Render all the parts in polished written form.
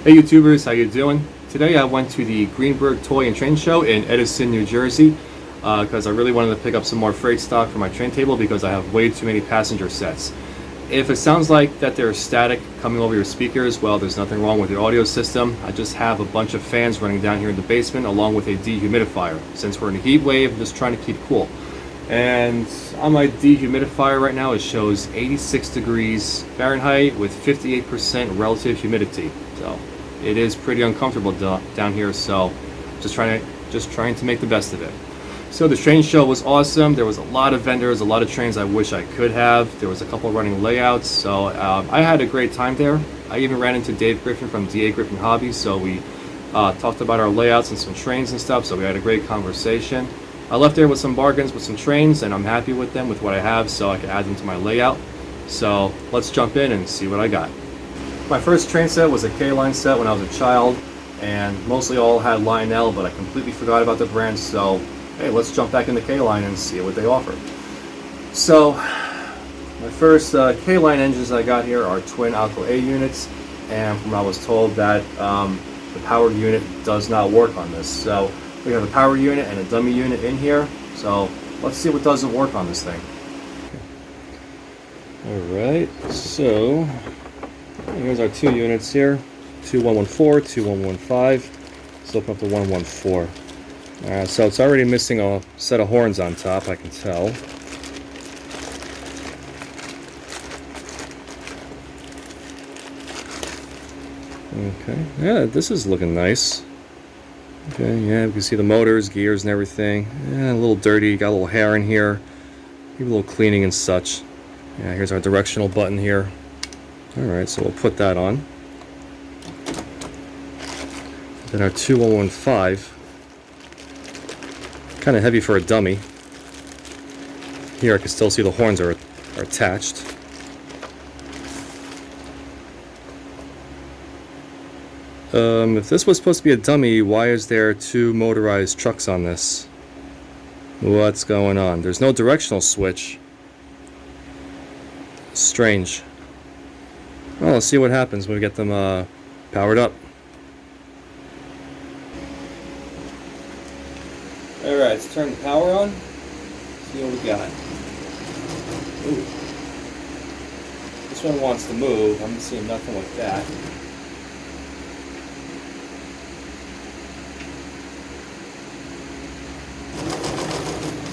Hey YouTubers, how you doing? Today I went to the Greenberg Toy and Train Show in Edison, New Jersey because I really wanted to pick up some more freight stock for my train table because I have way too many passenger sets. If it sounds like that there's static coming over your speakers, well, there's nothing wrong with your audio system. I just have a bunch of fans running down here in the basement along with a dehumidifier. Since we're in a heat wave, I'm just trying to keep cool. And on my dehumidifier right now, it shows 86 degrees Fahrenheit with 58% relative humidity. So it is pretty uncomfortable down here, so just trying to make the best of it. So the train show was awesome. There was a lot of vendors, a lot of trains I wish I could have. There was a couple running layouts, so I had a great time there. I even ran into Dave Griffin from DA Griffin Hobbies, so we talked about our layouts and some trains and stuff, so we had a great conversation. I left there with some bargains with some trains, and I'm happy with them, with what I have, so I can add them to my layout. So let's jump in and see what I got. My first train set was a K-line set when I was a child, and mostly all had Line L, but I completely forgot about the brand, so hey, let's jump back into K-line and see what they offer. So my first K-line engines I got here are twin Alco A units, and from what I was told that the power unit does not work on this. So we have a power unit and a dummy unit in here, so let's see what doesn't work on this thing. Alright, so here's our two units here, 2114, 2115. Let's open up the 114. Alright, so it's already missing a set of horns on top, I can tell. Okay, yeah, this is looking nice. Okay, yeah, we can see the motors, gears, and everything. Yeah, a little dirty, got a little hair in here. Maybe a little cleaning and such. Yeah, here's our directional button here. Alright, so we'll put that on. Then our 2115. Kind of heavy for a dummy. Here I can still see the horns are attached. If this was supposed to be a dummy, why is there two motorized trucks on this? What's going on? There's no directional switch. Strange. Well, let's see what happens when we get them powered up. Alright, let's turn the power on. See what we got. Ooh. This one wants to move. I'm seeing nothing with that.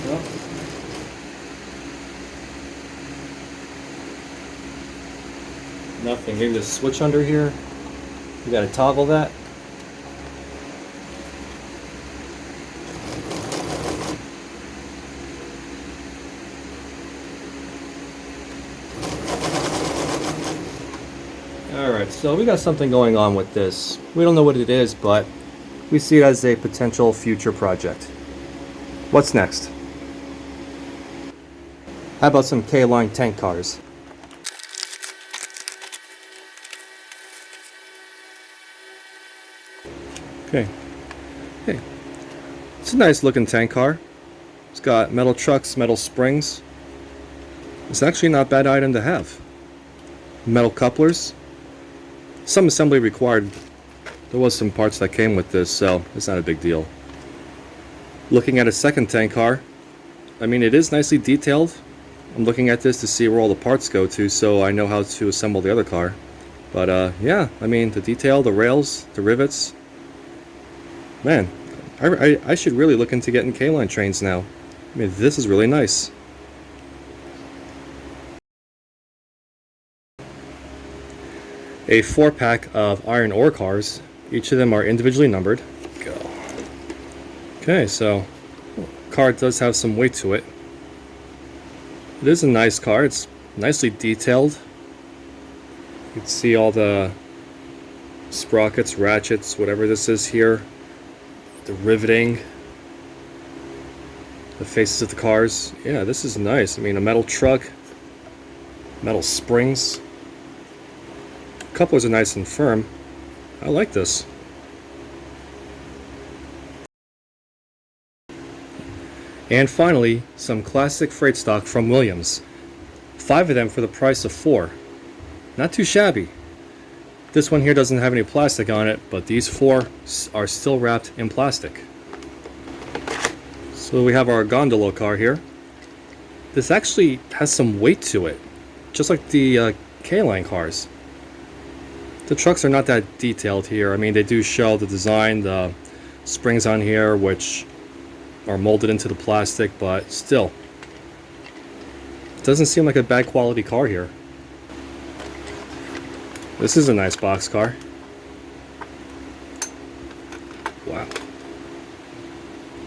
Nope. Nothing. Maybe there's a switch under here. You gotta toggle that. Alright, so we got something going on with this. We don't know what it is, but we see it as a potential future project. What's next? How about some K-line tank cars? Okay. Hey, it's a nice looking tank car. It's got metal trucks, metal springs. It's actually not a bad item to have. Metal couplers. Some assembly required. There was some parts that came with this, so it's not a big deal. Looking at a second tank car, I mean, it is nicely detailed. I'm looking at this to see where all the parts go to, so I know how to assemble the other car. But yeah, I mean, the detail, the rails, the rivets. Man, I should really look into getting K-line trains now. I mean, this is really nice. A 4-pack of iron ore cars. Each of them are individually numbered. Go. Okay, so car does have some weight to it. It is a nice car. It's nicely detailed. You can see all the sprockets, ratchets, whatever this is here. The riveting. The faces of the cars. Yeah, this is nice. I mean, a metal truck. Metal springs. Couplers are nice and firm. I like this. And finally, some classic freight stock from Williams. 5 of them for the price of 4. Not too shabby. This one here doesn't have any plastic on it, but these four are still wrapped in plastic. So we have our gondola car here. This actually has some weight to it, just like the K-line cars. The trucks are not that detailed here. I mean, they do show the design, the springs on here, which are molded into the plastic, but still, it doesn't seem like a bad quality car here. This is a nice box car. Wow.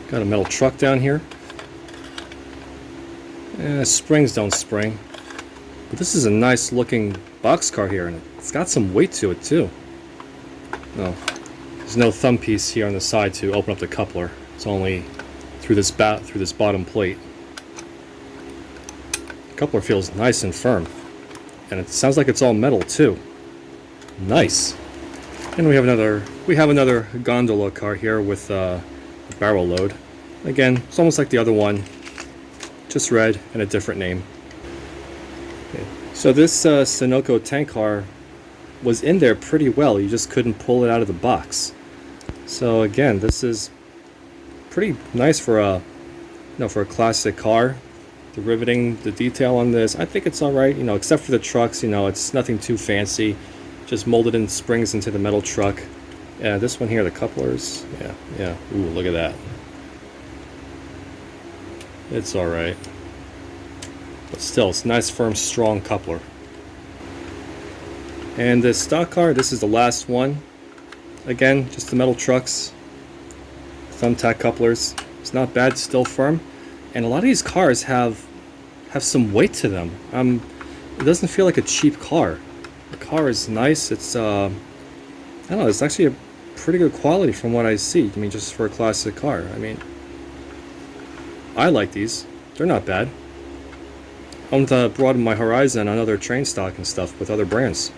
Got a metal truck down here. Springs don't spring. But this is a nice looking box car here, and it's got some weight to it too. No, there's no thumb piece here on the side to open up the coupler. It's only through this bottom plate. The coupler feels nice and firm, and it sounds like it's all metal too. Nice. And we have another gondola car here with a barrel load. Again, it's almost like the other one, just red and a different name. Okay. So this Sunoco tank car was in there pretty well. You just couldn't pull it out of the box. So again, this is pretty nice for a classic car. The riveting, the detail on this, I think it's all right. Except for the trucks, it's nothing too fancy. Just molded in springs into the metal truck. Yeah, this one here, the couplers. Yeah. Ooh, look at that. It's all right. But still, it's a nice, firm, strong coupler. And this stock car, this is the last one. Again, just the metal trucks. Thumbtack couplers. It's not bad, still firm. And a lot of these cars have some weight to them. It doesn't feel like a cheap car. The car is nice. It's I don't know, it's actually a pretty good quality from what I see. I mean, just for a classic car. I mean, I like these. They're not bad. I want to broaden my horizon on other train stock and stuff with other brands.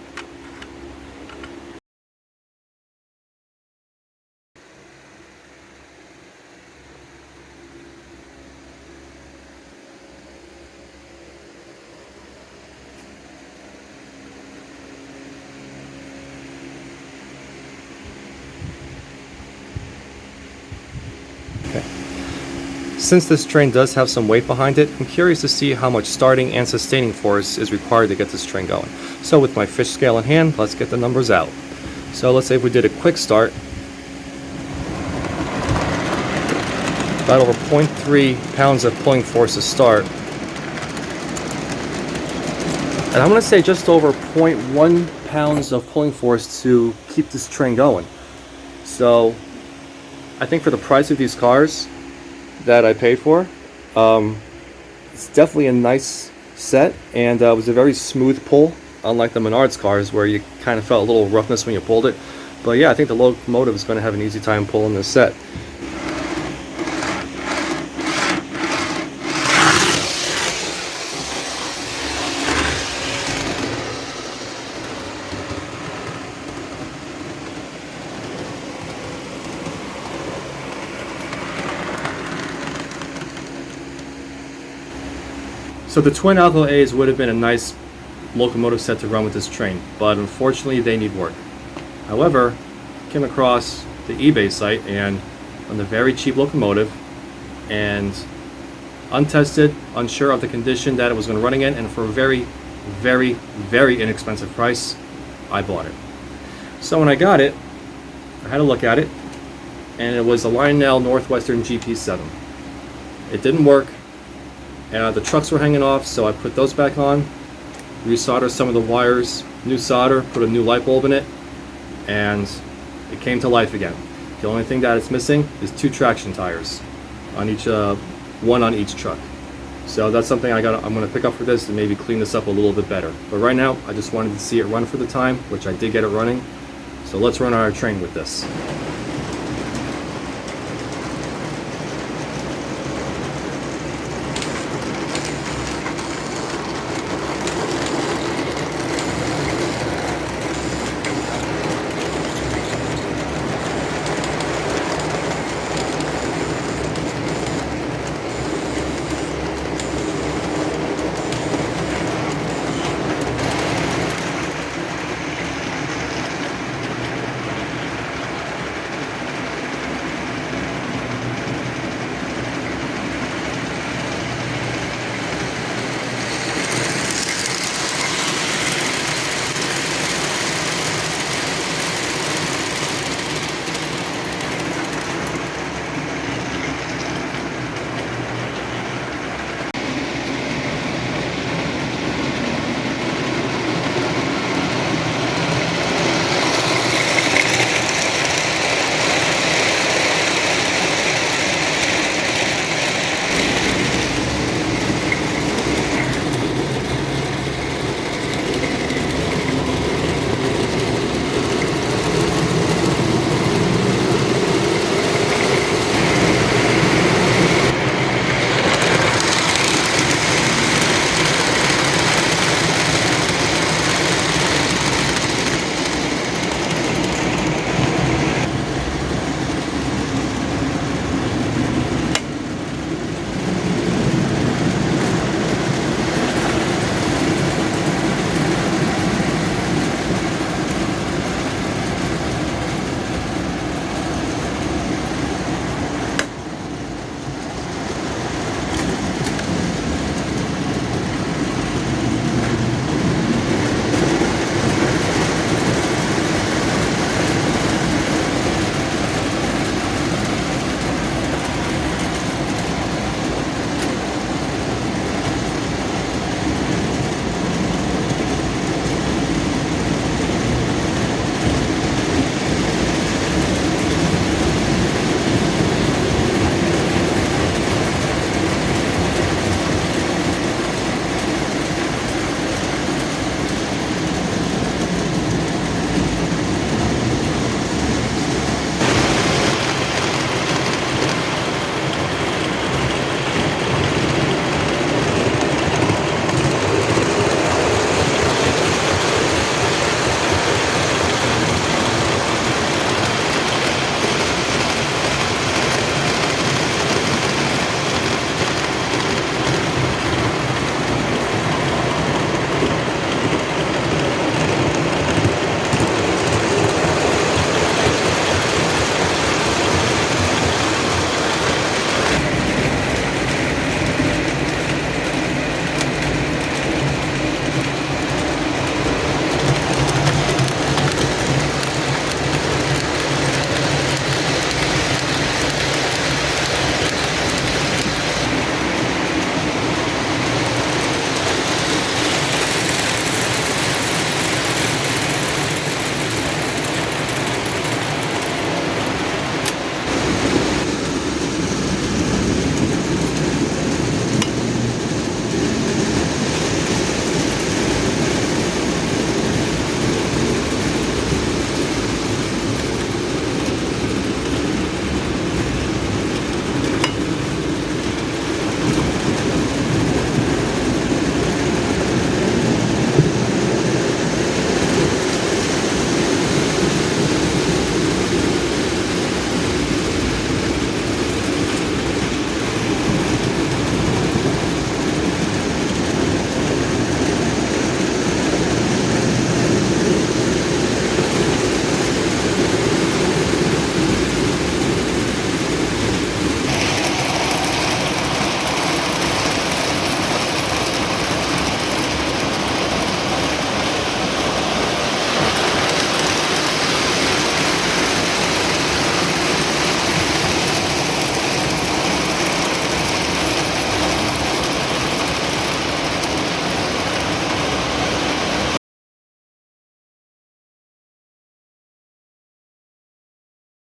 Since this train does have some weight behind it, I'm curious to see how much starting and sustaining force is required to get this train going. So with my fish scale in hand, let's get the numbers out. So let's say if we did a quick start, about over 0.3 pounds of pulling force to start. And I'm going to say just over 0.1 pounds of pulling force to keep this train going. So I think for the price of these cars that I paid for, it's definitely a nice set, and it was a very smooth pull, unlike the Menards cars where you kind of felt a little roughness when you pulled it. But yeah, I think the locomotive is going to have an easy time pulling this set. So the twin Alco A's would have been a nice locomotive set to run with this train, but unfortunately they need work. However, came across the eBay site and on the very cheap locomotive, and untested, unsure of the condition that it was going to run in, and for a very, very, very inexpensive price, I bought it. So when I got it, I had a look at it, and it was a Lionel Northwestern GP7. It didn't work. The trucks were hanging off, so I put those back on, resoldered some of the wires, new solder, put a new light bulb in it, and it came to life again. The only thing that it's missing is 2 traction tires, on each, one on each truck. So that's something I'm going to pick up for this and maybe clean this up a little bit better. But right now, I just wanted to see it run for the time, which I did get it running. So let's run our train with this.